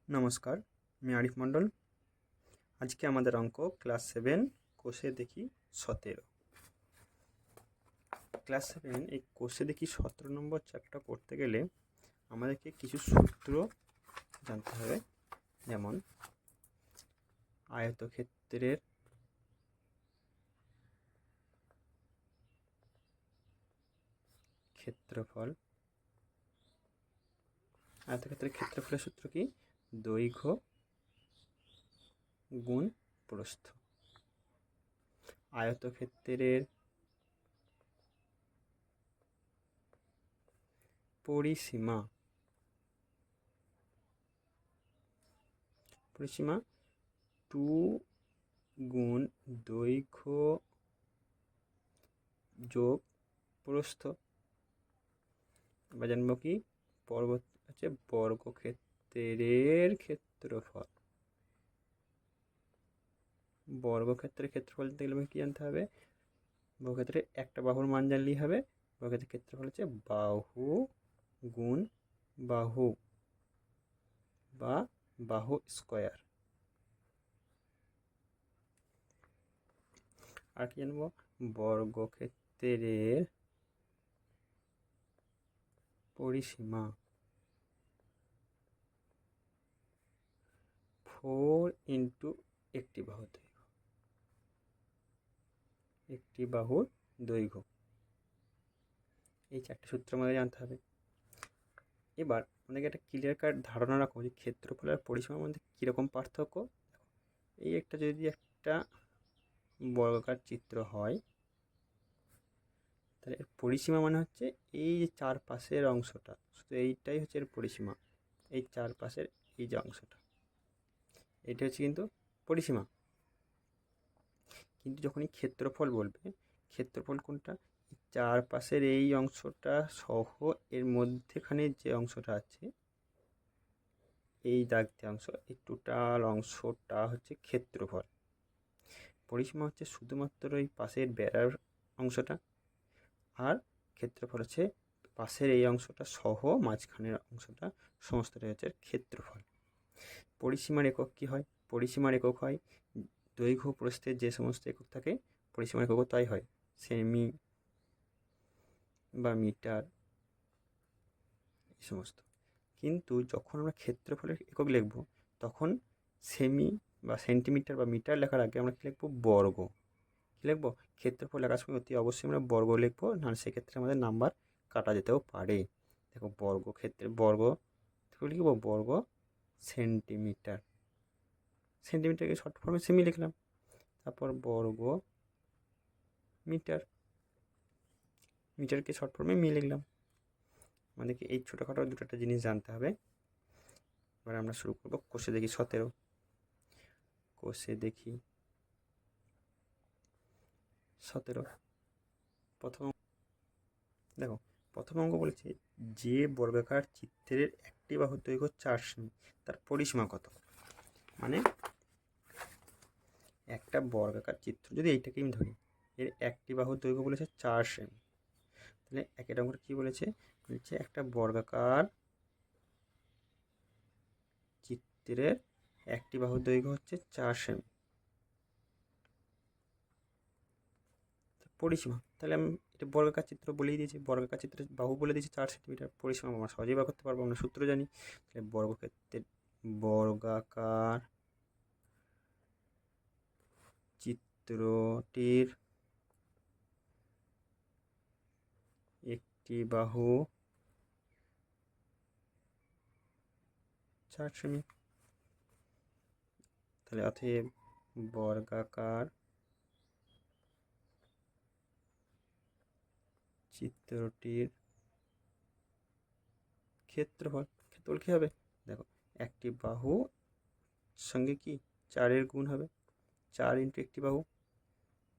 নমস্কার, আমি আরিফ মণ্ডল। আজকে আমাদের অঙ্ক ক্লাস 7 কোষে দেখি 17। ক্লাস 7 এই কোষে দেখি 17 নম্বর চ্যাপ্টার করতে গেলে আমাদেরকে কিছু সূত্র জানতে হবে। যেমন আয়তক্ষেত্রের ক্ষেত্রফল। আয়তক্ষেত্রের ক্ষেত্রফলের সূত্র কি? দৈর্ঘ্য গুণ প্রস্থ। আয়তক্ষেত্রের পরিসীমা পরিসীমা 2 গুণ দৈর্ঘ্য যোগ প্রস্থ। এবার জানবো কি? বর্গক্ষেত্রের ক্ষেত্রফল। বর্গক্ষেত্রের ক্ষেত্রফল জানতে গেলে কি জানতে হবে? বর্গক্ষেত্রে একটা বাহুর মান জানলেই হবে। বর্গক্ষেত্রের ক্ষেত্রফল হচ্ছে বাহু গুণ বাহু বা বাহু স্কোয়ার। আর কি জানবো? বর্গক্ষেত্রের পরিসীমা 4 ইন্টু একটি বাহুর দৈর্ঘ্য। একটি বাহুর দৈর্ঘ্য। এই চারটি সূত্র আমাদের জানতে হবে। এবার আমাদেরকে একটা ক্লিয়ার কাট ধারণা রাখো যে ক্ষেত্রফল আর পরিসীমার মধ্যে কীরকম পার্থক্য। এই একটা যদি একটা বর্গাকার চিত্র হয়, তাহলে এর পরিসীমা মানে হচ্ছে এই যে চারপাশের অংশটা, শুধু এইটাই হচ্ছে এর পরিসীমা। এই চারপাশের এই যে অংশটা, এটা হচ্ছে কিন্তু পরিসীমা। কিন্তু যখনই ক্ষেত্রফল বলবে, ক্ষেত্রফল কোনটা? চারপাশের এই অংশটা সহ এর মধ্যেখানে যে অংশটা আছে, এই দাগ দিয়ে অংশ, এই টোটাল অংশটা হচ্ছে ক্ষেত্রফল। পরিসীমা হচ্ছে শুধুমাত্র এই পাশের বেড়ার অংশটা, আর ক্ষেত্রফল হচ্ছে পাশের এই অংশটা সহ মাঝখানের অংশটা, সমস্তটাই হচ্ছে ক্ষেত্রফল। পরিসীমার একক কি হয়? পরিসীমার একক হয় দৈর্ঘ্য প্রস্থের যে সমস্ত একক থাকে, পরিসীমার একক তাই হয় সেমি বা মিটার, এই সমস্ত। কিন্তু যখন আমরা ক্ষেত্রফলের একক লিখব, তখন সেমি বা সেন্টিমিটার বা মিটার লেখার আগে আমরা কী লিখবো? বর্গ। কী লিখবো? ক্ষেত্রফল লেখার সময় অতি অবশ্যই আমরা বর্গ লিখবো, নাহলে সেক্ষেত্রে আমাদের নাম্বার কাটা যেতেও পারে। দেখো, বর্গক্ষেত্রে বর্গ লিখবো বর্গ সেন্টিমিটার। সেন্টিমিটারকে শর্ট ফর্মে সেমি লিখলাম। তারপর বর্গ মিটার, মিটারকে শর্ট ফর্মে মি লিখলাম। আমাদেরকে এই ছোটোখাটো দুটো জিনিস জানতে হবে। এবার আমরা শুরু করবো কোষে দেখি 17। কোষে দেখি 17 প্রথম। দেখো, প্রথম অঙ্ক বলেছে যে বর্গাকার চিত্রের একটি বাহুর দৈর্ঘ্য 4 সেমি, তার পরিসীমা কত? মানে একটা বর্গাকার চিত্র যদি এইটাকে আমি ধরি, এর একটি বাহুর দৈর্ঘ্য বলেছে 4 সেমি, তাহলে একটা অঙ্ক কী বলেছে? বলছে একটা বর্গাকার চিত্রের একটি বাহুর দৈর্ঘ্য হচ্ছে 4 সেমি। পরিসীমা, তাহলে আমি এটা বর্গাকার চিত্র বলেই দিয়েছি, বর্গাকার চিত্রের বাহু বলে দিয়েছি 4 সেন্টিমিটার। পরিসীমা আমরা সহজেই বার করতে পারবো, আমরা সূত্র জানি। তাহলে বর্গক্ষেত্রের বর্গাকার চিত্রটির একটি বাহু 4 সেমি। তাহলে অতএব বর্গাকার চিত্রটির ক্ষেত্রফল। ক্ষেত্রফল কী হবে? দেখো, একটি বাহু সঙ্গে কি 4-এর গুণ হবে, 4 ইন্টু একটি বাহু,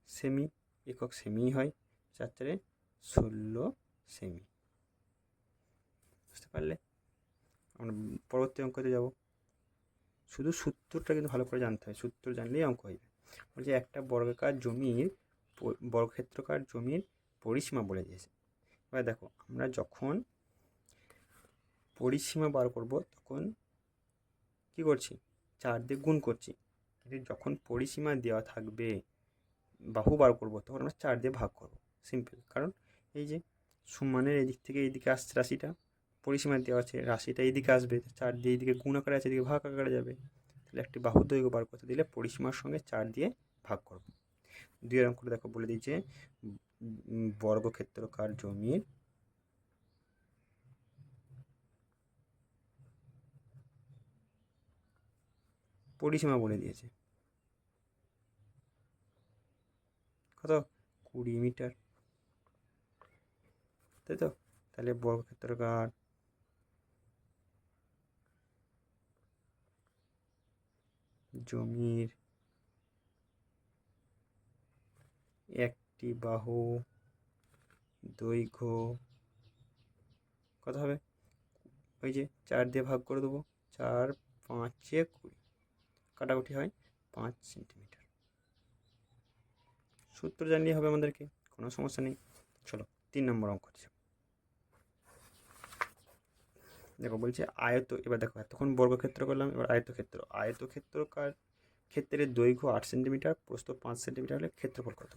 সেমি, একক সেমি হয়, 4 × 16 সেমি। বুঝতে পারলে? আমরা পরবর্তী অঙ্কতে যাব। শুধু সূত্রটা কিন্তু ভালো করে জানতে হয়, সূত্র জানলেই অঙ্ক হয়ে যায়। বলছে একটা বর্গাকার জমির বর্গক্ষেত্রকার জমির পরিসীমা বলে দিয়েছে। এবার দেখো, আমরা যখন পরিসীমা বার করব, তখন কী করছি, 4 দিয়ে গুণ করছি। কিন্তু যখন পরিসীমা দেওয়া থাকবে, বাহু বার করবো, তখন আমরা 4 দিয়ে ভাগ করব। সিম্পল। কারণ এই যে সমানের এদিক থেকে এইদিকে আসছে রাশিটা, পরিসীমা দেওয়া আছে, রাশিটা এইদিকে আসবে, 4 দিয়ে এইদিকে গুণ আকারে আছে, এদিকে ভাগ আকারে যাবে। তাহলে একটি বাহুর দৈর্ঘ্য বার করতে দিলে পরিসীমার সঙ্গে 4 দিয়ে ভাগ করব। 2 অঙ্কটা দেখো বলে দিয়েছে, বর্গক্ষেত্রকার জমির পরিসীমা বলে দিয়েছে কত, 20 মিটার, তাই তো? তাহলে বর্গক্ষেত্রকার জমির একটি বাহু দৈর্ঘ্য কত হবে, ওই যে 4 দিয়ে ভাগ করে দেবো, 4 5 20, কাটাকুটি হয় 5 সেন্টিমিটার। সূত্র জানলেই হবে আমাদেরকে, কোনো সমস্যা নেই। চলো 3 নম্বর অঙ্ক হচ্ছে, দেখো বলছে আয়ত। এবার দেখো এতক্ষণ বর্গক্ষেত্র করলাম, এবার আয়তক্ষেত্র। আয়তক্ষেত্রকার ক্ষেত্রের দৈর্ঘ্য 8 সেন্টিমিটার, প্রস্থ 5 সেন্টিমিটার হলে ক্ষেত্রফল কত?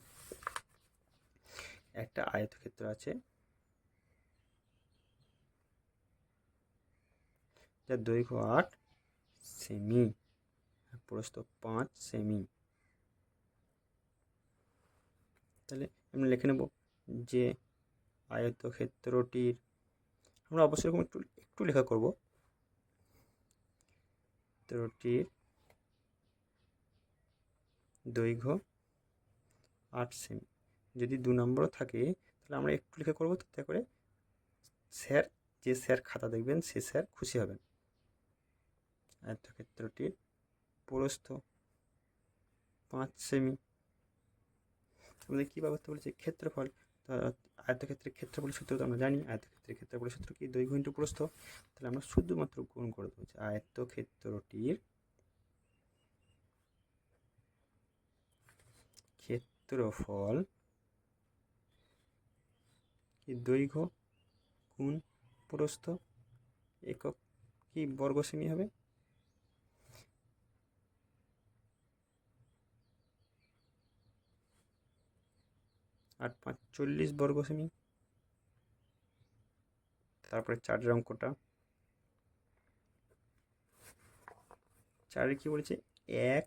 একটা আয়তক্ষেত্র আছে যার দৈর্ঘ্য 8 সেমি, প্রস্থ 5 সেমি। তাহলে আমরা লিখে নেব যে আয়তক্ষেত্রটির, আমরা অবশ্যই এরকম একটু একটু লেখা করব, ক্ষেত্রটির দৈর্ঘ্য 8 সেমি। যদি 2 নম্বরও থাকে তাহলে আমরা একটু লেখা করবো, তাতে করে স্যার, যে স্যার খাতা দেখবেন সে স্যার খুশি হবেন। আয়তক্ষেত্রটির প্রস্থ 5 সেমি। আমাদের কী বার করতে বলেছে, ক্ষেত্রফল। আয়তক্ষেত্রের ক্ষেত্রফলের সূত্র তো আমরা জানি, আয়তক্ষেত্রের ক্ষেত্রফলের সূত্র কি, দৈর্ঘ্য ইন্টু প্রস্থ। তাহলে আমরা শুধুমাত্র গুণ করে দেবো, আয়তক্ষেত্রটির ক্ষেত্রফল কি, দৈর্ঘ্য গুণ প্রস্থ, একক কি বর্গ সেমি হবে, 8 5 40 বর্গ সেমি। তারপরে 4 অঙ্কটা, 4 কি বলেছে, 1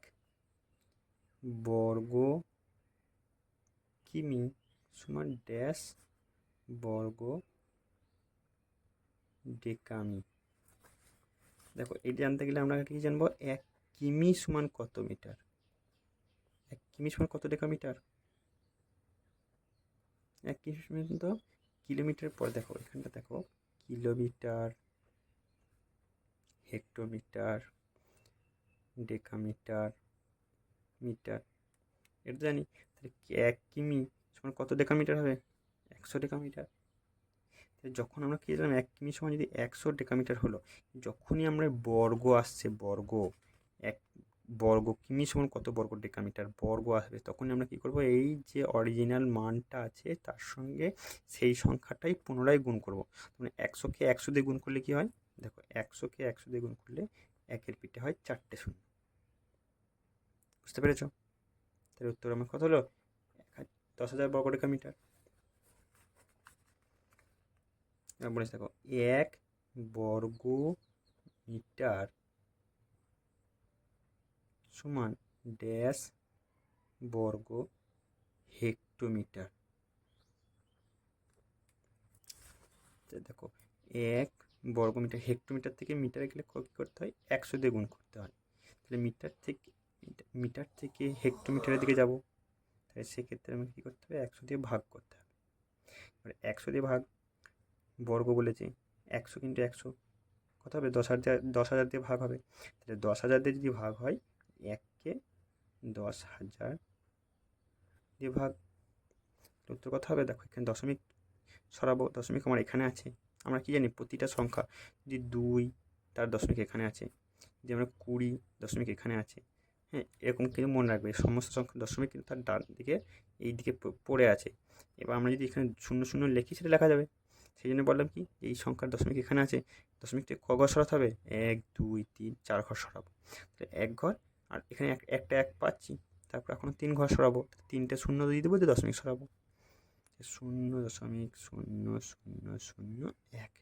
বর্গ কিমি সমান ড্যাশ বর্গ ডেকামি। দেখো এটা জানতে গেলে আমরা কি জানবো, 1 কিমি সমান কত মিটার, 1 কিমি সমান কত ডেকামিটার, 1 কিমি সমান তো কিলোমিটার। পর দেখো এখানটা দেখো, কিলোমিটার, হেক্টোমিটার, ডেকামিটার, মিটার, এটা জানি। তাহলে 1 কিমি সমান কত ডেকামিটার হবে, 100 ডেকামিটার। যখন আমরা কি জানলাম 1 কিমি সমান যদি 100 ডেকামিটার হলো, যখনই আমরা বর্গ আসছে, বর্গ 1 বর্গ কিমি সমান কত বর্গ ডেকামিটার বর্গ আসবে, তখনই আমরা কি করব, এই যে অরিজিনাল মানটা আছে তার সঙ্গে সেই সংখ্যাটাই পুনরায় গুণ করব। মানে 100কে 100 দিয়ে গুণ করলে কি হয়, দেখো 100কে 100 দিয়ে গুণ করলে 1-এর পিঠে হয় 4টে শূন্য। বুঝতে পেরেছ? তাহলে উত্তর আমার কত হলো, 10,000 বর্গ ডেকামিটার। বলেছে দেখো 1 বর্গ মিটার সমান ড্যাশ বর্গ হেক্টোমিটার। দেখো 1 বর্গ মিটার, হেক্টোমিটার থেকে মিটারে গেলে কী করতে হয়, 100 দিয়ে গুণ করতে হয়। তাহলে মিটার থেকে হেক্টোমিটারের দিকে যাব, তাহলে সেক্ষেত্রে আমি কী করতে হবে, 100 দিয়ে ভাগ করতে হবে। এবার 100 দিয়ে ভাগ, বর্গ বলেছি, 100 × 100 কত হবে, 10,000 দিয়ে ভাগ হবে। তাহলে 10,000 দিয়ে যদি ভাগ হয়, 1কে 10,000 দিয়ে ভাগ, উত্তর কত হবে, দেখো এখানে দশমিক সরাবো, দশমিক আমার এখানে আছে। আমরা কি জানি, প্রতিটা সংখ্যা যদি 2, তার দশমিক এখানে আছে, যদি আমরা 20, দশমিক এখানে আছে। হ্যাঁ, এরকম কিন্তু মনে রাখবে, সমস্ত সংখ্যা দশমিক কিন্তু তার ডান দিকে এই দিকে পড়ে আছে। এবার আমরা যদি এখানে 0 0 লিখি, সেটা লেখা যাবে। সেই জন্য বললাম কি এই সংখ্যার দশমিক এখানে আছে, দশমিকটা ক ঘর সরাতে হবে, 1 2 3 4 ঘর সরাবো। তাহলে 1 ঘর, আর এখানে একটা 1 পাচ্ছি, তারপর এখন 3 ঘর সরাবো, 3টে শূন্য দিয়ে দেবো, দিয়ে দশমিক সরাবো, 0.0001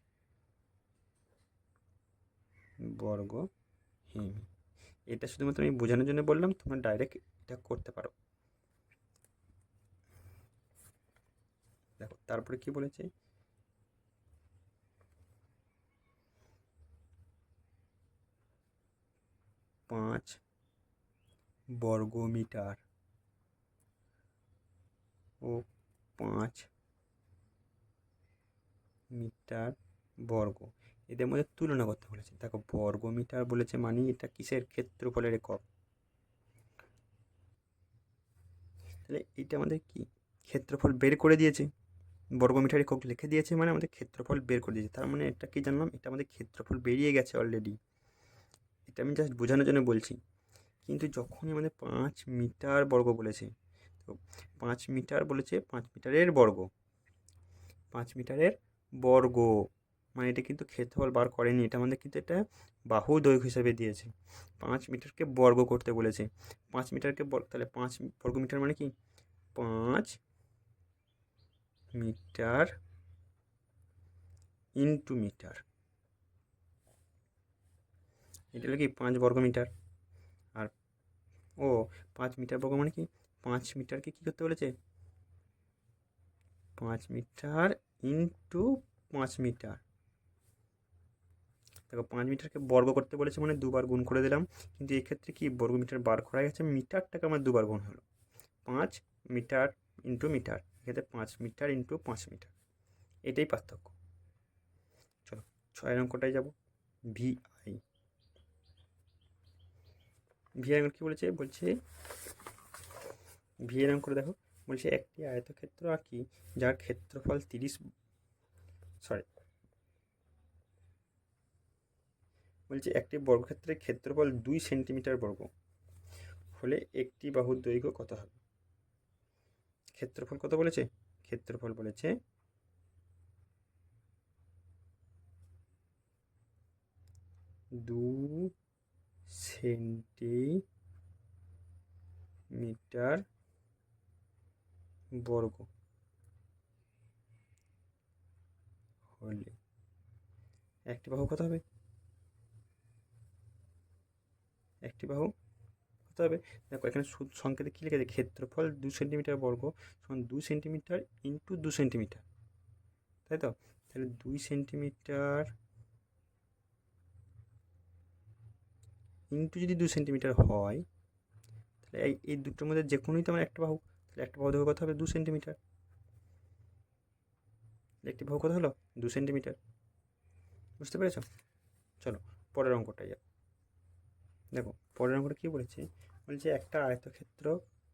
বর্গ সেমি। এটা শুধুমাত্র আমি বোঝানোর জন্য বললাম, তোমরা ডাইরেক্ট এটা করতে পারো। দেখো তারপরে কি বলেছে, 5 বর্গমিটার ও 5 মিটার বর্গ, এদের মধ্যে তুলনা করতে বলেছে। দেখো বর্গমিটার বলেছে মানে এটা কিসের, ক্ষেত্রফলের একক। তাহলে এইটা আমাদের কি ক্ষেত্রফল বের করে দিয়েছে, বর্গমিটার একক লিখে দিয়েছে মানে আমাদের ক্ষেত্রফল বের করে দিয়েছে। তার মানে এটা কি জানলাম, এটা আমাদের ক্ষেত্রফল বেরিয়ে গেছে অলরেডি। এটা আমি জাস্ট বোঝানোর জন্য বলছি। কিন্তু যখনই আমাদের 5 মিটার বর্গ বলেছে, তো 5 মিটার বলেছে 5 মিটারের বর্গ, 5 মিটারের বর্গ মানে এটা কিন্তু ক্ষেত্রফল বার করেনি, এটা আমাদের কিন্তু এটা বাহু দৈর্ঘ্য হিসাবে দিয়েছে। 5 মিটারকে বর্গ করতে বলেছে, 5 মিটারকে তাহলে 5 বর্গ মিটার মানে কি 5 মিটার ইন্টু মিটার, এটা হলো কি 5 বর্গ মিটার। আর 5 মিটার বর্গ মানে কি 5 মিটারকে কী করতে বলেছে, 5 মিটার ইন্টু 5 মিটার। দেখো 5 মিটারকে বর্গ করতে বলেছে মানে দুবার গুণ করে দিলাম, কিন্তু এক্ষেত্রে কি বর্গ মিটার বার করা গেছে, মিটারটাকে আমার দুবার গুণ হলো, 5 মিটার ইন্টু মিটার, এক্ষেত্রে 5 মিটার ইন্টু 5 মিটার, এটাই পার্থক্য। চলো 6 অঙ্কটায় যাব, ভিআই। ভিআই কী বলেছে, বলছে ভিআই অঙ্ক দেখো, বলছে একটি আয়তক্ষেত্র আঁকি যার ক্ষেত্রফল 30, বলছে একটি বর্গক্ষেত্রের ক্ষেত্রফল 2 সেন্টিমিটার বর্গ হলে একটি বাহুর দৈর্ঘ্য কত হবে। ক্ষেত্রফল কত বলেছে, ক্ষেত্রফল বলেছে 2 সেন্টিমিটার বর্গ হলে একটি বাহু কত হবে, একটি বাহু কত হবে। দেখো এখানে সংকেতে কী লিখেছে, ক্ষেত্রফল 2 সেন্টিমিটার বর্গ সমান 2 সেন্টিমিটার ইন্টু 2 সেন্টিমিটার, তাই তো। তাহলে 2 সেন্টিমিটার ইন্টু যদি 2 সেন্টিমিটার হয়, তাহলে এই দুটোর মধ্যে যে কোনোই তো আমার একটা বাহু, তাহলে একটা বাহু দৈর্ঘ্য কত হবে, 2 সেন্টিমিটার। একটি বাহু কত হলো, 2 সেন্টিমিটার। বুঝতে পেরেছ। চলো পরের অঙ্কটাই যাও। দেখো পরের অঙ্কটা কী বলেছে, বলছে একটা আয়তক্ষেত্র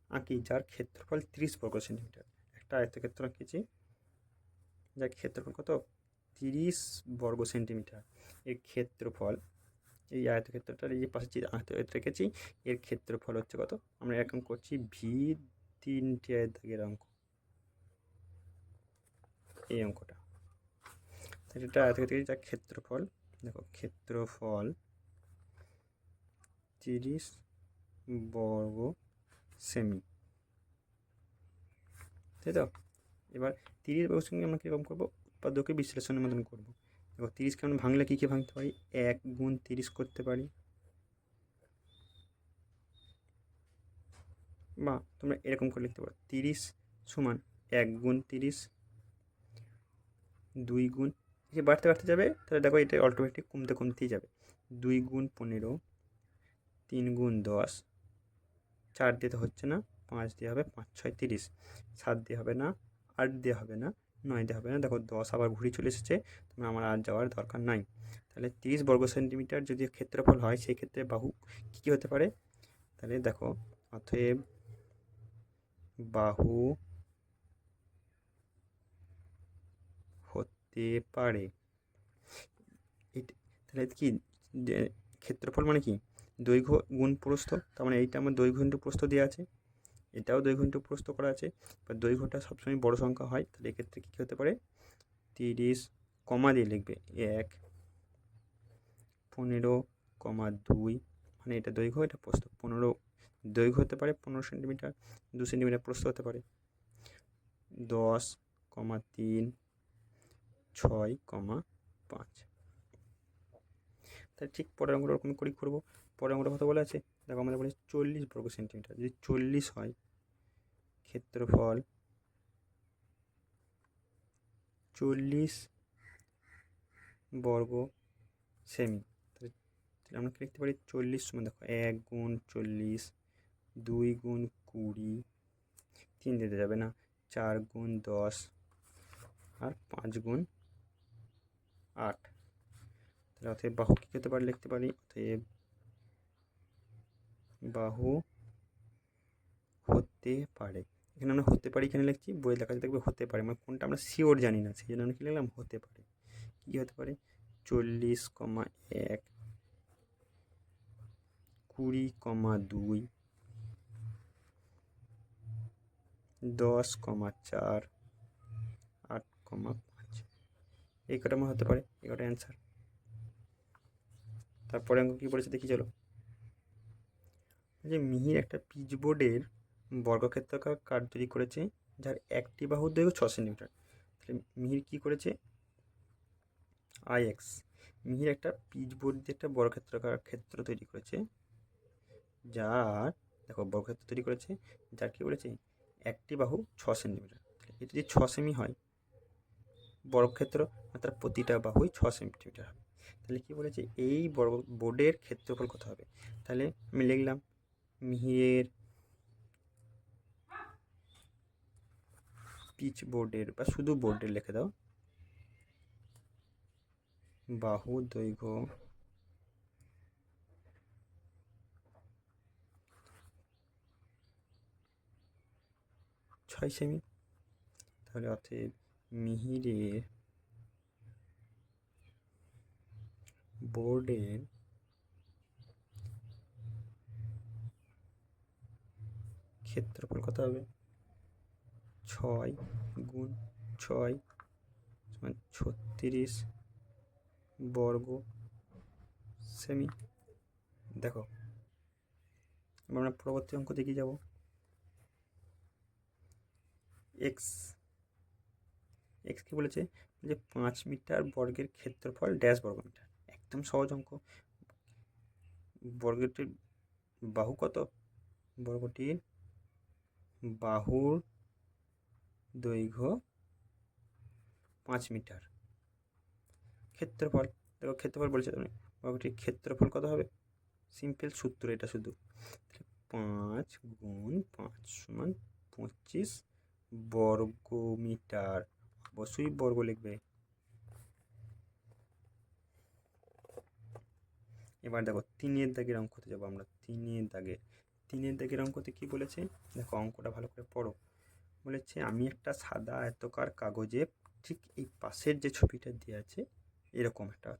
আঁকি যার ক্ষেত্রফল 30 বর্গ সেন্টিমিটার। একটা আয়তক্ষেত্র আঁকিছি যার ক্ষেত্রফল কত, 30 বর্গ সেন্টিমিটার। এর ক্ষেত্রফল, এই আয়তক্ষেত্রটার এই যে পাশে যে আয়তক্ষেত্র রেখেছি এর ক্ষেত্রফল হচ্ছে কত, আমরা এখন করছি V3 দাগের অঙ্ক, এই অঙ্কটা। তাহলে এটা আয়তক্ষেত্রের যা ক্ষেত্রফল, দেখো ক্ষেত্রফল 30 বর্গ সেমি, তাই তো। এবার 30 বর্গ সেমি আমরা কীরকম করবো, উৎপাদ্যকে বিশ্লেষণের মতন করবো। দেখো 30কে আমরা ভাঙলে কী কী ভাঙতে পারি, 1 গুণ 30 করতে পারি, বা তোমরা এরকম করে লিখতে পারো 30 সমান 1 গুণ 30, 2 গুণ, যে বাড়তে বাড়তে যাবে, তাহলে দেখো এটা অটোমেটিক কমতে কমতেই যাবে, 2 গুণ 15, 3 গুণ 10, 4 দিয়ে তো হচ্ছে না, 5 দিয়ে হবে, 5 6 30, 7 দিয়ে হবে না, 8 দিয়ে হবে না, 9 দিয়ে হবে না, দেখো 10 আবার ঘুরে চলে এসেছে, তোমরা আমার আর যাওয়ার দরকার নাই। তাহলে 30 বর্গ সেন্টিমিটার যদি ক্ষেত্রফল হয়, সেই ক্ষেত্রে বাহু কী কী হতে পারে, তাহলে দেখো অতএব বাহু হতে পারে, তাহলে কি ক্ষেত্রফল মানে কি দৈর্ঘ্য গুণ প্রস্থ, তার মানে এইটা আমার দৈর্ঘ্য ইন্টু প্রস্থ দেওয়া আছে, এটাও দৈর্ঘ্য ইন্টু প্রস্থ করা আছে। বা দৈর্ঘ্যটা সবসময় বড় সংখ্যা হয়, তাহলে এক্ষেত্রে কী হতে পারে, 30 কমা দিয়ে লিখবে 1, 15,2, মানে এটা দৈর্ঘ্য, এটা প্রস্থ। 15 দৈর্ঘ্য হতে পারে 15 সেন্টিমিটার, 2 সেন্টিমিটার প্রস্থ হতে পারে। 10,3, 6,5। তাই ঠিক পরের অঙ্কটা ওরকম করেই করবো। পরের অঙ্কটা কত বলে আছে দেখো, আমাদের বলে 40 বর্গ সেন্টিমিটার। যদি 40 হয়, ক্ষেত্রফল 40 বর্গ সেমি। তাহলে আমরা লিখতে পারি 40 সমান, দেখো 1 গুণ 40, 2 গুণ 20, 3 দিতে যাবে না, 4 গুণ 10, আর 5 গুণ 8। তাহলে অতএব বাহু কী হতে পারে লিখতে পারি, অতএব বাহু হতে পারে। এখানে আমরা হতে পারি এখানে লিখছি, বইয়ে লেখা দেখবে হতে পারে, মানে কোনটা আমরা শিওর জানি না, সেই জন্য আমরা কী লিখলাম হতে পারে। কী হতে পারে, 40,1, 20,2, 10,4, 8,5। এই কটা আমার হতে পারে, এই কটা অ্যান্সার। তারপরে অঙ্ক কী বলেছে দেখি চলো। যে মিহির একটা পিচবোর্ডের বর্গক্ষেত্রাকার কার্ড তৈরি করেছে, যার একটি বাহুর দৈর্ঘ্য 6 সেন্টিমিটার। তাহলে মিহির কী করেছে, IX, মিহির একটা পিচবোর্ড দিয়ে একটা বর্গক্ষেত্রাকার ক্ষেত্র তৈরি করেছে, যার দেখো বর্গক্ষেত্র তৈরি করেছে, যার কী বলেছে একটি বাহু 6 সেন্টিমিটার। এটা যদি 6 সেমি হয় বর্গক্ষেত্র, তার প্রতিটা বাহুই 6 সেন্টিমিটার হবে। তাহলে কী বলেছে, এই বোর্ডের ক্ষেত্রফল কত হবে। তাহলে আমি লিখলাম মিহিরের পিচ বোর্ডের, বা শুধু বোর্ডের লিখে দাও, বাহু দৈর্ঘ্য 6 সেমি। তাহলে অতএব মিহিরের বোর্ডের ক্ষেত্রফল কত হবে, 6 গুণ 6 সমান 36 বর্গ সেমি। দেখো আমরা পরবর্তী অঙ্ক দেখে যাব। এক্স কি বলেছে, যে 5 মিটার বর্গের ক্ষেত্রফল ড্যাশ বর্গ মিটার। একদম সহজ অঙ্ক। বর্গটির বাহু কত, বর্গটির বাহুর দৈর্ঘ্য 5 মিটার, ক্ষেত্রফল দেখো, ক্ষেত্রফল বলেছে তুমি, বর্গটির ক্ষেত্রফল কত হবে, সিম্পল সূত্র এটা শুধু। 5 গুণ 5 সমান 25 বর্গ মিটার, অবশ্যই বর্গ লিখবে। এবার দেখো 3-এর দাগের অঙ্কতে যাবো আমরা। 3-এর দাগের অঙ্কতে কি বলেছে দেখো, অঙ্কটা ভালো করে পড়ো। বলেছে আমি একটা সাদা আয়তকার কাগজে, ঠিক এই পাশের যে ছবিটা দিয়ে আছে, এরকম একটা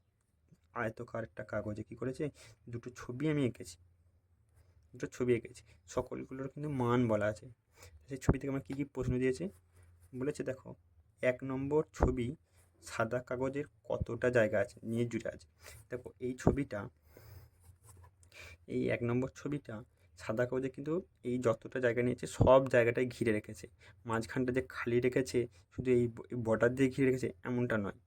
আয়তকার একটা কাগজে কি করেছে, দুটো ছবি এঁকেছি। সকলগুলোর কিন্তু মান বলা আছে। সেই ছবি থেকে আমার কী কী প্রশ্ন দিয়েছে বলেছে, দেখো 1 নম্বর ছবি সাদা কাগজের কতটা জায়গা আছে নিয়ে জুড়ে আছে। দেখো এই 1 নম্বর ছবিটা সাদা কাগজে কিন্তু এই যতটা জায়গা নিয়েছে সব জায়গাটাই ঘিরে রেখেছে, মাঝখানটা যে খালি রেখেছে শুধু এই বর্ডার দিয়ে ঘিরে রেখেছে এমনটা নয়,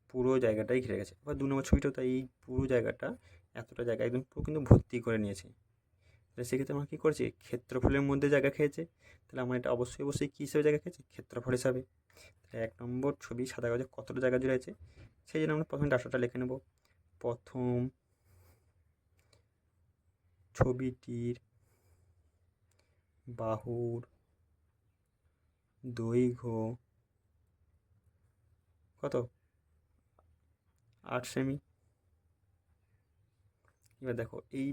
পুরো জায়গাটাই ঘিরে গেছে। আবার 2 নম্বর ছবিটাও তাই, এই পুরো জায়গাটা এতটা জায়গা একদম পুরো কিন্তু ভর্তি করে নিয়েছে। তাহলে সেক্ষেত্রে আমরা কী করছি, ক্ষেত্রফলের মধ্যে জায়গা খেয়েছে। তাহলে আমরা এটা অবশ্যই কী হিসেবে জায়গা খেয়েছি, ক্ষেত্রফল হিসাবে। তাহলে 1 নম্বর ছবি সাদা কাগজে কতটা জায়গা জুড়ে আছে, সেই জন্য আমরা প্রথমে ডাটাটা লিখে নেব। প্রথম ছবিটির বাহুর দৈর্ঘ্য কত, 8 সেমি। এবার দেখো এই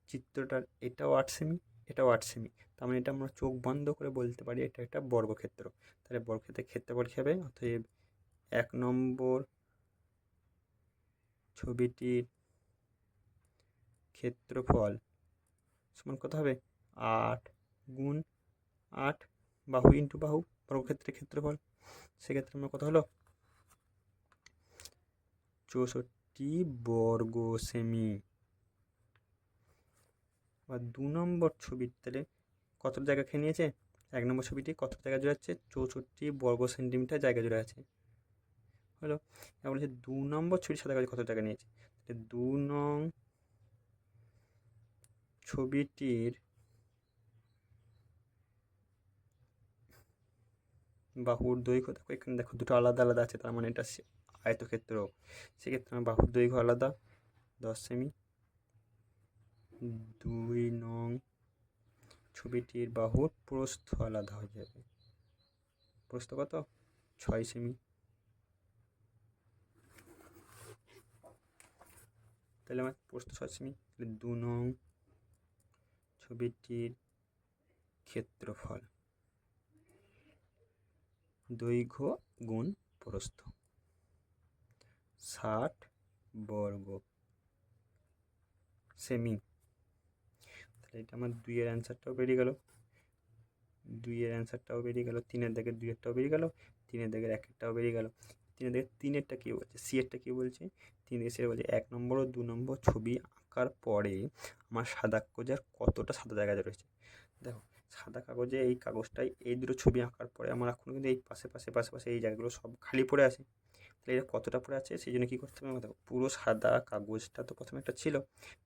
চিত্রটার এটাও 8 সেমি, এটাও 8 সেমি। তার মানে এটা আমরা চোখ বন্ধ করে বলতে পারি এটা একটা বর্গক্ষেত্র। তাহলে বর্গক্ষেত্রের ক্ষেত্রফল কী হবে, অতএব 1 নম্বর ছবিটির ক্ষেত্রফল সমান কত হবে, 8 গুণ 8, বাহু ইন্টু বাহু, বর্গক্ষেত্রের ক্ষেত্রফল। সেক্ষেত্রে আমরা কত হলো 64 বর্গ সেমি। বা 2 নম্বর ছবির তাহলে কত জায়গা খেয়ে নিয়েছে? 1 নম্বর ছবিটি কত জায়গা জুড়ে আছে? 64 বর্গ সেন্টিমিটার জায়গা জুড়ে আছে। হলো। এবার বলছে 2 নম্বর ছবির সাদা কাগজ কত জায়গা নিয়েছে? 2 নং ছবিটির বাহুর দৈর্ঘ্য, দেখো এখানে দেখো দুটো আলাদা আলাদা আছে, তার মানে এটা আয়তক্ষেত্র। সেক্ষেত্রে আমার বাহুর দৈর্ঘ্য আলাদা 10 সেমি। 2 নং ছবিটির বাহুর প্রস্থ আলাদা হয়ে যাবে। প্রস্থ কত? 6 সেমি। তাহলে আমার প্রস্থ 6 সেমি। তাহলে 2 নং ছবিটির ক্ষেত্রফল দৈর্ঘ্য গুণ প্রস্থ 60 বর্গ সেমি। তাহলে এটা আমার 2 এর অ্যান্সারটাও বেরিয়ে গেল, 2 এর অ্যান্সারটাও বেরিয়ে গেল, 3 এর দাগের 2 এরটাও বেরিয়ে গেল, 3 এর দাগের 1 এরটাও বেরিয়ে গেল। 3 এর দাগের 3 এরটা কী বলছে? সি এরটা কী বলছে? 3 এর সি এর বলছে 1 নম্বর ও 2 নম্বর ছবি আঁকার পরে আমার সাদা কাগজের কতটা সাদা জায়গা রয়েছে। দেখো সাদা কাগজে এই কাগজটাই এই দুটো ছবি আঁকার পরে আমার এখনও কিন্তু এই পাশে পাশে পাশে পাশে এই জায়গাগুলো সব খালি পড়ে আছে। তাহলে এটা কতটা পড়ে আছে, সেই জন্য কী করতে হবে? দেখো পুরো সাদা কাগজটা তো প্রথমে একটা ছিল,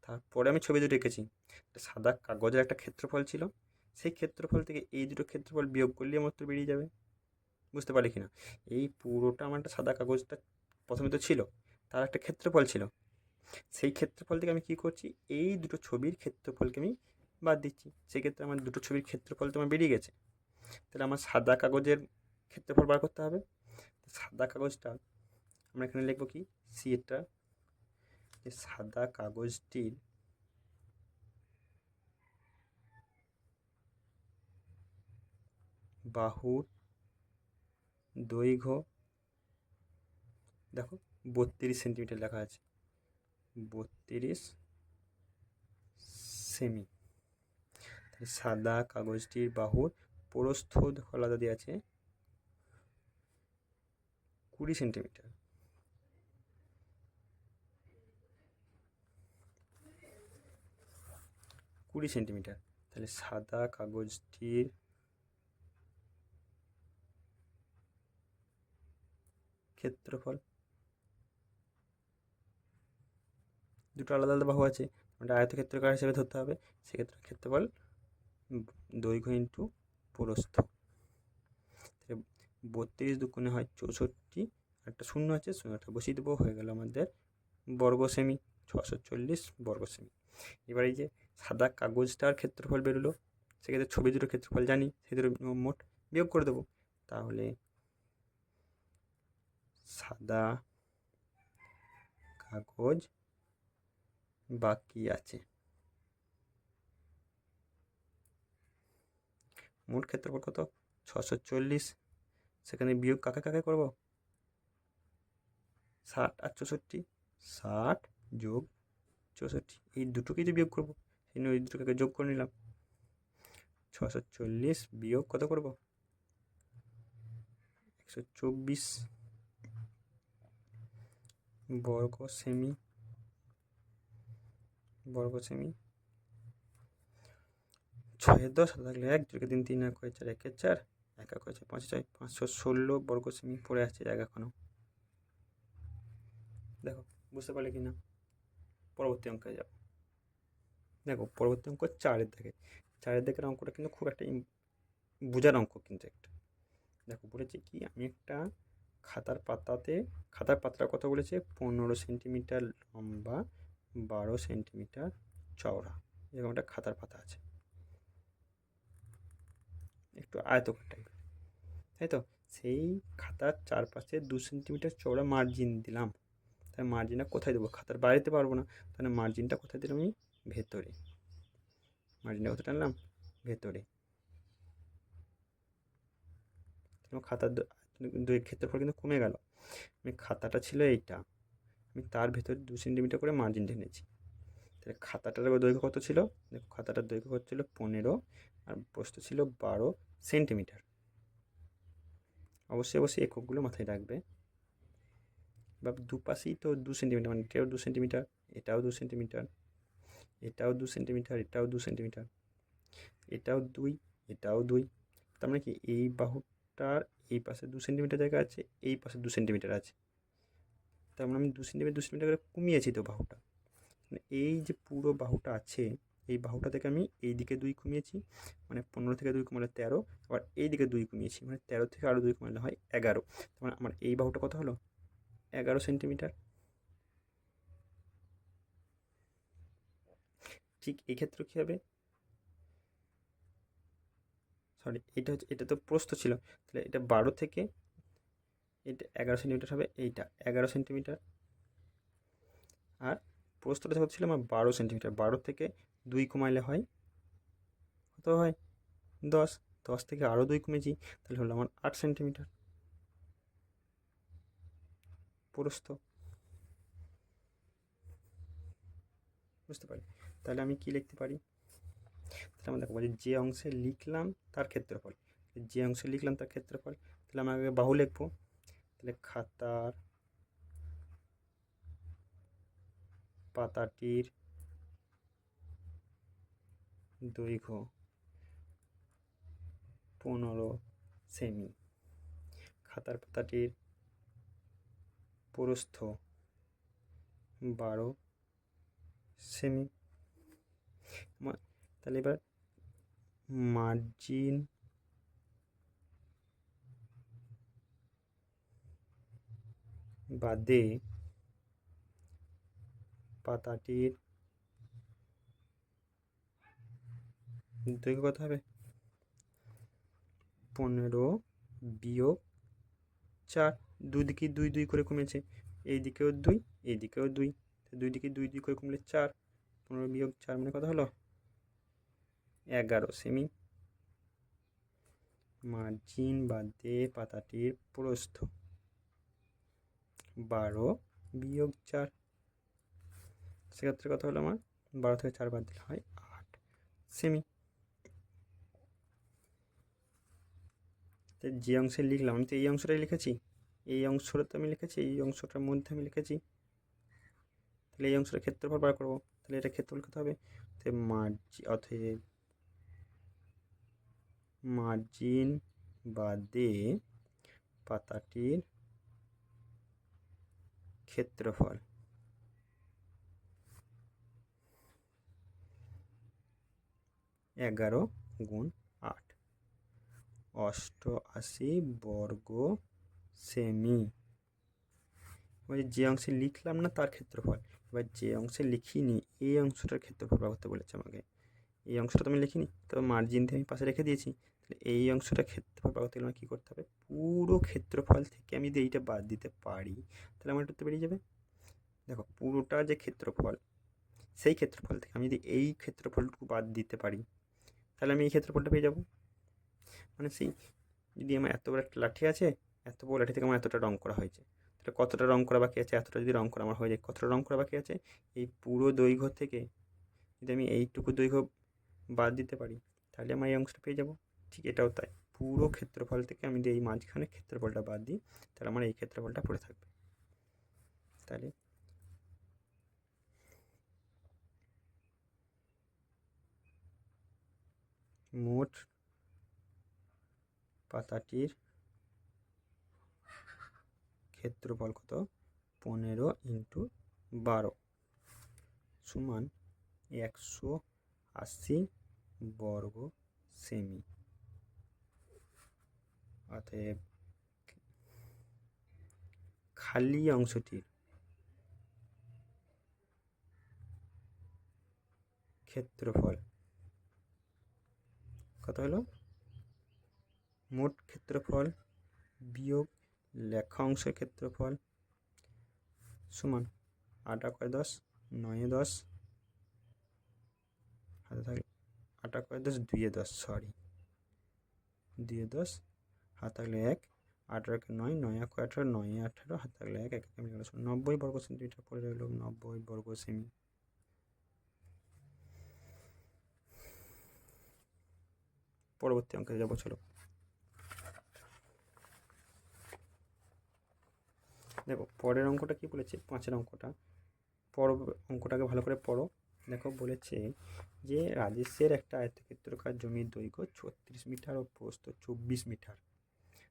তারপরে আমি ছবি দুটো এঁকেছি। সাদা কাগজের একটা ক্ষেত্রফল ছিল, সেই ক্ষেত্রফল থেকে এই দুটো ক্ষেত্রফল বিয়োগ করলেই আমার তো বেরিয়ে যাবে। বুঝতে পারলি কি না? এই পুরোটা আমার একটা সাদা কাগজটা প্রথমে তো ছিল, তার একটা ক্ষেত্রফল ছিল, সেই ক্ষেত্রফল থেকে আমি কী করছি? এই দুটো ছবির ক্ষেত্রফলকে আমি বাদ দিচ্ছি। সেক্ষেত্রে আমার দুটো ছবির ক্ষেত্রফল তো আমার বেরিয়ে গেছে। তাহলে আমার সাদা কাগজের ক্ষেত্রফল বার করতে হবে। সাদা কাগজটা আমরা এখানে লিখব কি? সি এটা, যে সাদা কাগজটির বাহুর দৈর্ঘ্য, দেখো 32 সেন্টিমিটার লেখা আছে, 32 সেমি। তাহলে সাদা কাগজটির বাহুর প্রস্থ দেখো আলাদা দিয়ে আছে 20 সেন্টিমিটার। তাহলে সাদা কাগজটির ক্ষেত্রফল, দুটো আলাদা আলাদা বাহু আছে, ওটা আয়তক্ষেত্রাকার হিসেবে ধরতে হবে। সেক্ষেত্রে ক্ষেত্রফল দৈর্ঘ্য ইন্টু প্রস্থ। 32 দুগুণে হয় 64, একটা শূন্য আছে, শূন্যটা বসিয়ে দেবো, হয়ে গেল আমাদের বর্গ সেমি, 640 বর্গ সেমি। এবার এই যে সাদা কাগজটার ক্ষেত্রফল বেরোলো, সেক্ষেত্রে ছবি দুটোর ক্ষেত্রফল জানি, সেই দুটো মোট বিয়োগ করে দেবো। তাহলে সাদা কাগজ বাকি আছে, মোট ক্ষেত্রফল কত? 640। সেখানে বিয়োগ কাকে কাকে করব? 60 আর 64, 60 যোগ 64, এই দুটোকেই তো বিয়োগ করবো, সেই জন্য ওই দুটোকে যোগ করে নিলাম। 640 বিয়োগ কত করব? 124 বর্গ সেমি। 6 10 থাকলে 1, 2 3 3 1 4 1 4 1 1 4 5 4 516 বর্গ সেমি পড়ে আছে জায়গা এখনো। দেখো বুঝতে পারলে কি না? পরবর্তী অঙ্কে যাও। দেখো পরবর্তী অঙ্ক 4-এর দিকে। 4-এর দিকের অঙ্কটা কিন্তু খুব একটা বোঝার অঙ্ক কিন্তু একটা। দেখো বলেছে কি, আমি একটা খাতার পাতাটা কত বলেছে? 15 সেন্টিমিটার লম্বা, 12 সেন্টিমিটার চওড়া, এরকম একটা খাতার পাতা আছে, একটু আয়তকার টাইপের, তাই তো? সেই খাতার চারপাশে 2 সেন্টিমিটার চওড়া মার্জিন দিলাম। তাহলে মার্জিনটা কোথায় দেবো? খাতার বাইরেতে পারবো না, তাহলে মার্জিনটা কোথায় দিলাম আমি? ভেতরে। মার্জিনটা কোথায় টানলাম? ভেতরে। খাতার ক্ষেত্রফল কিন্তু কমে গেল। আমি খাতাটা ছিল এইটা, আমি তার ভেতরে 2 সেন্টিমিটার করে মার্জিন টেনেছি। তাহলে খাতাটার দৈর্ঘ্য কত ছিল? দেখো খাতাটার দৈর্ঘ্য কত ছিল? 15, আর প্রস্থ ছিল 12 সেন্টিমিটার। অবশ্যই এককগুলো মাথায় রাখবে। বা দুপাশেই তো 2 সেন্টিমিটার, মানে এটাও 2 সেন্টিমিটার, এটাও 2 সেন্টিমিটার, এটাও 2 সেন্টিমিটার, এটাও 2 সেন্টিমিটার, এটাও 2, এটাও 2। তার মানে কি এই বাহুটার এই পাশে 2 সেন্টিমিটার জায়গা আছে, এই পাশে 2 সেন্টিমিটার আছে। তার মানে আমি 2 সেন্টিমিটার করে কমিয়েছি তো বাহুটা। মানে এই যে পুরো বাহুটা আছে, এই বাহুটা থেকে আমি এই দিকে 2 কমিয়েছি, মানে 15 থেকে 2 কমালে 13, আবার এই দিকে 2 কমিয়েছি, মানে 13 থেকে আরও 2 কমালে হয় 11। তার মানে আমার এই বাহুটা কত হলো? 11 সেন্টিমিটার। ঠিক এই ক্ষেত্রে কী হবে? সরি, এটা হচ্ছে, এটা তো প্রস্থ ছিল, তাহলে এটা 12 থেকে এটা 11 সেন্টিমিটার হবে, এইটা 11 সেন্টিমিটার। আর প্রস্থটা কত ছিল আমার? 12 সেন্টিমিটার। 12 থেকে 2 কমাইলে হয় কত হয়? 10। 10 থেকে আরও 2 কমেছি, তাহলে হলো আমার 8 সেন্টিমিটার প্রস্থ। বুঝতে পারি? তাহলে আমি কি লিখতে পারি? তাহলে আমরা দেখবো যে অংশে লিখলাম তার ক্ষেত্রফল, যে অংশে লিখলাম তার ক্ষেত্রফল। তাহলে আমি আগে বাহু লিখবো। তাহলে খাতার পাতাটির দৈর্ঘ্য 15 সেমি, খাতার পাতাটির প্রস্থ 12 সেমি। তাহলে এবার মার্জিন বাদে পাতাটির দৈর্ঘ্য কত হবে? 15 বিয়োগ 4। দুদিকে 2 2 করে কমেছে, এই দিকেও 2, এই দিকেও 2, দুই দিকে 2 2 করে কমলে 4। 15 বিয়োগ 4 মানে কত হলো? 11 সেমি। মার্জিন বাদে পাতাটির প্রস্থ 12 বিয়োগ 4, সেক্ষেত্রে কত হলো আমার? 12 থেকে 4 বাদ দিলে হয় 8 সেমি। তো যে অংশে লিখলাম, আমি তো এই অংশটাই লিখেছি, এই অংশটা তো আমি লিখেছি, এই অংশটার মধ্যে আমি লিখেছি। তাহলে এই অংশটার ক্ষেত্রফল বার করবো। তাহলে এটা ক্ষেত্রফল কত হবে? তো মার্জিন বাদে পাতাটির ক্ষেত্রফল 11 গুণ 8, 88 বর্গ সেমি। এবার যে অংশে লিখলাম না তার ক্ষেত্রফল, এবার যে অংশে লিখিনি এই অংশটার ক্ষেত্রফল বার করতে বলেছে আমাকে। এই অংশটা তো আমি লিখিনি, তবে মার্জিন দিয়ে আমি পাশে রেখে দিয়েছি। তাহলে এই অংশটা ক্ষেত্রফল বার করতে গেলে আমার কী করতে হবে? পুরো ক্ষেত্রফল থেকে আমি যদি এইটা বাদ দিতে পারি, তাহলে আমার এটা বেরিয়ে যাবে। দেখো, পুরোটা যে ক্ষেত্রফল, সেই ক্ষেত্রফল থেকে আমি যদি এই ক্ষেত্রফলটুকু বাদ দিতে পারি, তাহলে আমি এই ক্ষেত্রফলটা পেয়ে যাব। মানে সেই, যদি আমার এত বড় একটা লাঠি আছে, এত বড় লাঠি থেকে আমার এতটা রং করা হয়েছে, তাহলে কতটা রং করা বাকি আছে? এতটা যদি রং করা আমার হয়ে যায়, কতটা রং করা বাকি আছে? এই পুরো দৈর্ঘ্য থেকে যদি আমি এইটুকু দৈর্ঘ্য বাদ দিতে পারি, তাহলে আমার এই অংশটা পেয়ে যাব। ঠিক এটাও তাই, পুরো ক্ষেত্রফল থেকে আমি যদি এই মাঝখানে ক্ষেত্রফলটা বাদ দিই, তাহলে আমার এই ক্ষেত্রফলটা পড়ে থাকবে। তাহলে মোট পাতাটির ক্ষেত্রফল কত? 15 × 12 সমান 180 বর্গ সেমি। অতএব খালি অংশটির ক্ষেত্রফল কত হলো? মোট ক্ষেত্রফল বিয়োগ লেখা অংশের ক্ষেত্রফল সমান 8 × 10, 9 × 10, হাতে থাকলে 8 × 10, 2 × 10, সরি 2 × 10, হাতে থাকলে 1, 8 × 9, 9 × 18, 9 × 18, হাতে থাকলে 1, 1 90 বর্গ সেন্টিমিটার পড়ে রইল, 90 বর্গ সেমি। পরবর্তী অঙ্কে যাবো, চলো। দেখো পরের অঙ্কটা কি বলেছে, 5-এর অঙ্কটা অঙ্কটাকে ভালো করে পড়ো। দেখো বলেছে যে রাজেশের একটা আয়তক্ষেত্রাকার জমির দৈর্ঘ্য 36 মিটার ও প্রস্থ 24 মিটার,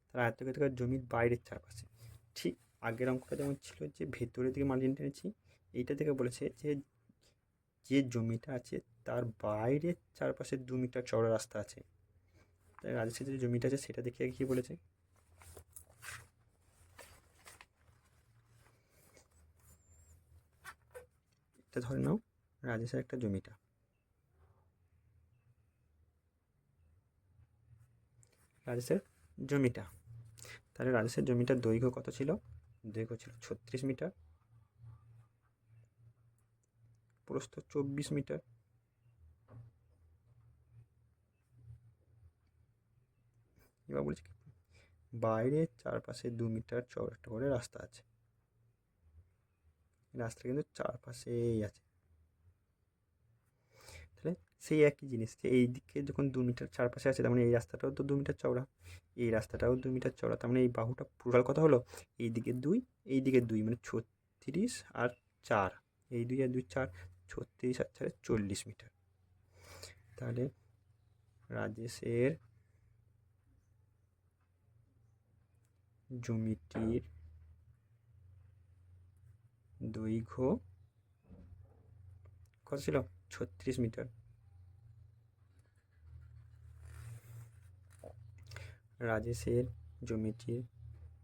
তার আয়তক্ষেত্রাকার জমির বাইরের চারপাশে। ঠিক আগের অঙ্কটা যেমন ছিল যে ভেতরের দিকে মার্জিন টেনেছি, এইটা থেকে বলেছে যে যে জমিটা আছে তার বাইরের চারপাশে 2 মিটার চওড়া রাস্তা আছে। তাই রাজেশের যে জমিটা আছে সেটা দেখে কি বলেছে, এটা ধরে নাও রাজেশের একটা জমিটা, তাহলে রাজেশের জমিটার দৈর্ঘ্য কত ছিল, দৈর্ঘ্য ছিল 36 মিটার, প্রস্থ 24 মিটার। এবার বলছি বাইরের চারপাশে 2 মিটার চওড়া একটা করে রাস্তা আছে, রাস্তা কিন্তু চারপাশেই আছে। তাহলে সেই একই জিনিস যে এই দিকে যখন 2 মিটার চারপাশে আছে, তার মানে এই রাস্তাটাও তো 2 মিটার চওড়া, এই রাস্তাটাও 2 মিটার চওড়া, তার মানে এই বাহুটা টোটাল কত হলো, এই দিকে 2 এই দিকে 2 মানে 36 আর 4, এই 2 আর 2 4, 36 আর 4 40 মিটার। তাহলে রাজেশের জমিটির দৈর্ঘ্য কত ছিল, 36 মিটার। রাজেশের জমিটির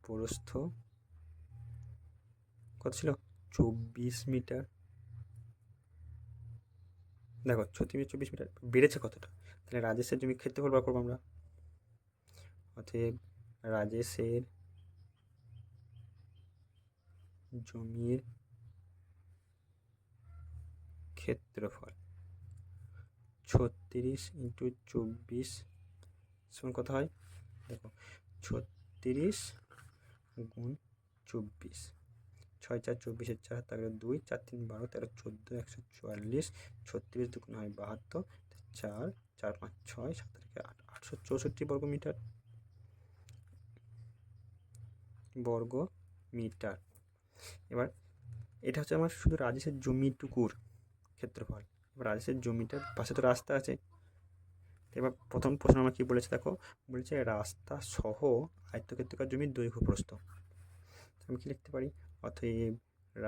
প্রস্থ কত ছিল, 24 মিটার। দেখো 24 মিটার বেড়েছে কতটা, তাহলে রাজেশের জমির ক্ষেত্রফল বার করবো আমরা। অতএব রাজেশের জমির ক্ষেত্রফল 36 ইন্টু 24 সমান কত হয়, দেখো 36 গুণ 24, 6 4 24 4 তাহলে 2 4 3 12 13 14 144, 36 দুগুণ হয় 72, 4 4 5 6 7 8 864 বর্গ মিটার, এবার এটা হচ্ছে আমার শুধু রাজেশের জমিটুকুর ক্ষেত্রফল। এবার রাজেশের জমিটার পাশে তো রাস্তা আছে, এবার প্রথম প্রশ্ন আমার কী বলেছে, দেখো বলেছে রাস্তা সহ আয়তক্ষেত্রাকার জমির দৈর্ঘ্য প্রস্থ। আমি কি লিখতে পারি, অতএব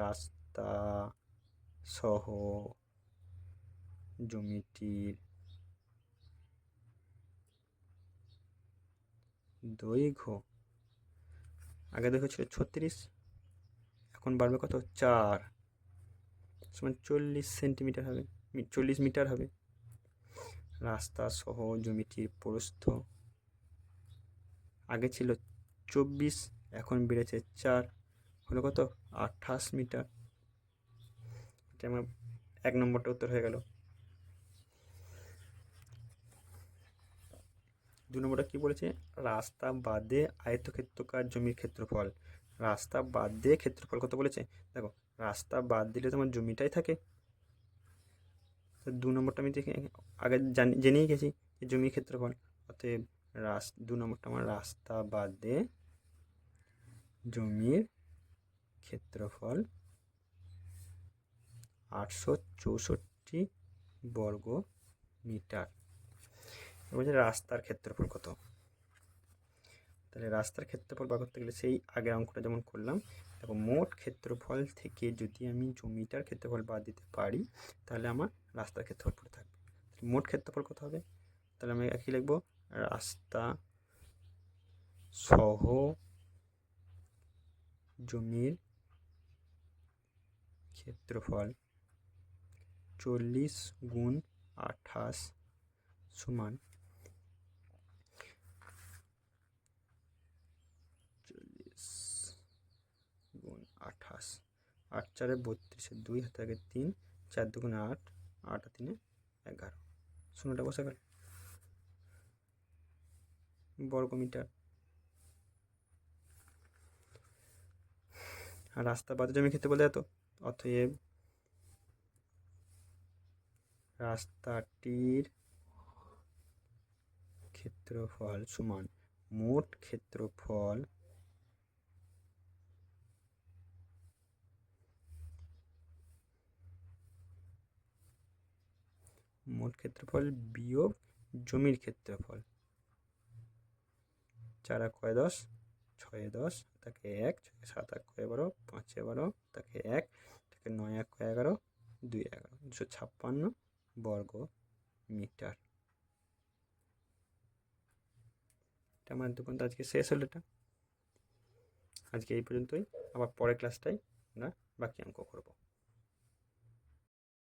রাস্তা সহ জমিটির দৈর্ঘ্য, আগে দৈর্ঘ্য ছিল 36, এখন বাড়বে কত 4 সমান 40 সেন্টিমিটার হবে, 40 মিটার হবে। রাস্তা সহ জমিটির প্রস্থ আগে ছিল 24, এখন বেড়েছে 4, হলো কত 28 মিটার। এটা আমার 1 নম্বরটা উত্তর হয়ে গেল। 2 নম্বরটা কী বলেছে, রাস্তা বাদে আয়তক্ষেত্রাকার জমির ক্ষেত্রফল। রাস্তা বাদ দিয়ে ক্ষেত্রফল কত বলেছে, দেখো রাস্তা বাদ দিলে তোমার জমিটাই থাকে, তো 2 নম্বরটা আমি দেখে আগে জেনেই গেছি যে জমির ক্ষেত্রফল। অতএব 2 নম্বরটা আমার রাস্তা বাদে জমির ক্ষেত্রফল 864 বর্গ মিটার। বলছে রাস্তার ক্ষেত্রফল কত, তাহলে রাস্তার ক্ষেত্রফল বার করতে গেলে সেই আগের অঙ্কটা যেমন করলাম, দেখো মোট ক্ষেত্রফল থেকে যদি আমি জমিটার ক্ষেত্রফল বাদ দিতে পারি তাহলে আমার রাস্তার ক্ষেত্রফল পড়ে থাকবে। মোট ক্ষেত্রফল কত হবে, তাহলে আমি একই লিখবো, রাস্তা সহ জমির ক্ষেত্রফল 40 গুণ 28 সমান 40 গুণ 28, 8 4 32, 2 হাতে আগে 3, 4 দুগুণে 8, 8 আর 3 11, শূন্যটা বসে গেল, বর্গমিটার। আর রাস্তা বাদে জমি ক্ষেত্রে বলতে এত, অতএব রাস্তাটির ক্ষেত্রফল সমান মোট ক্ষেত্রফল মোট ক্ষেত্রফল বিয়োগ জমির ক্ষেত্রফল। 4 আর কয় 10, 6 10 তাকে 1, 7 আর কয় 12, 5 12 তাকে 1, তাকে 9 আর কয় 11, 2 11, 256 বর্গ মিটার। এটা আমার পর্যন্ত আজকে শেষ হলো। এটা আজকে এই পর্যন্তই, আবার পরের ক্লাসটাই আমরা বাকি অঙ্ক করব।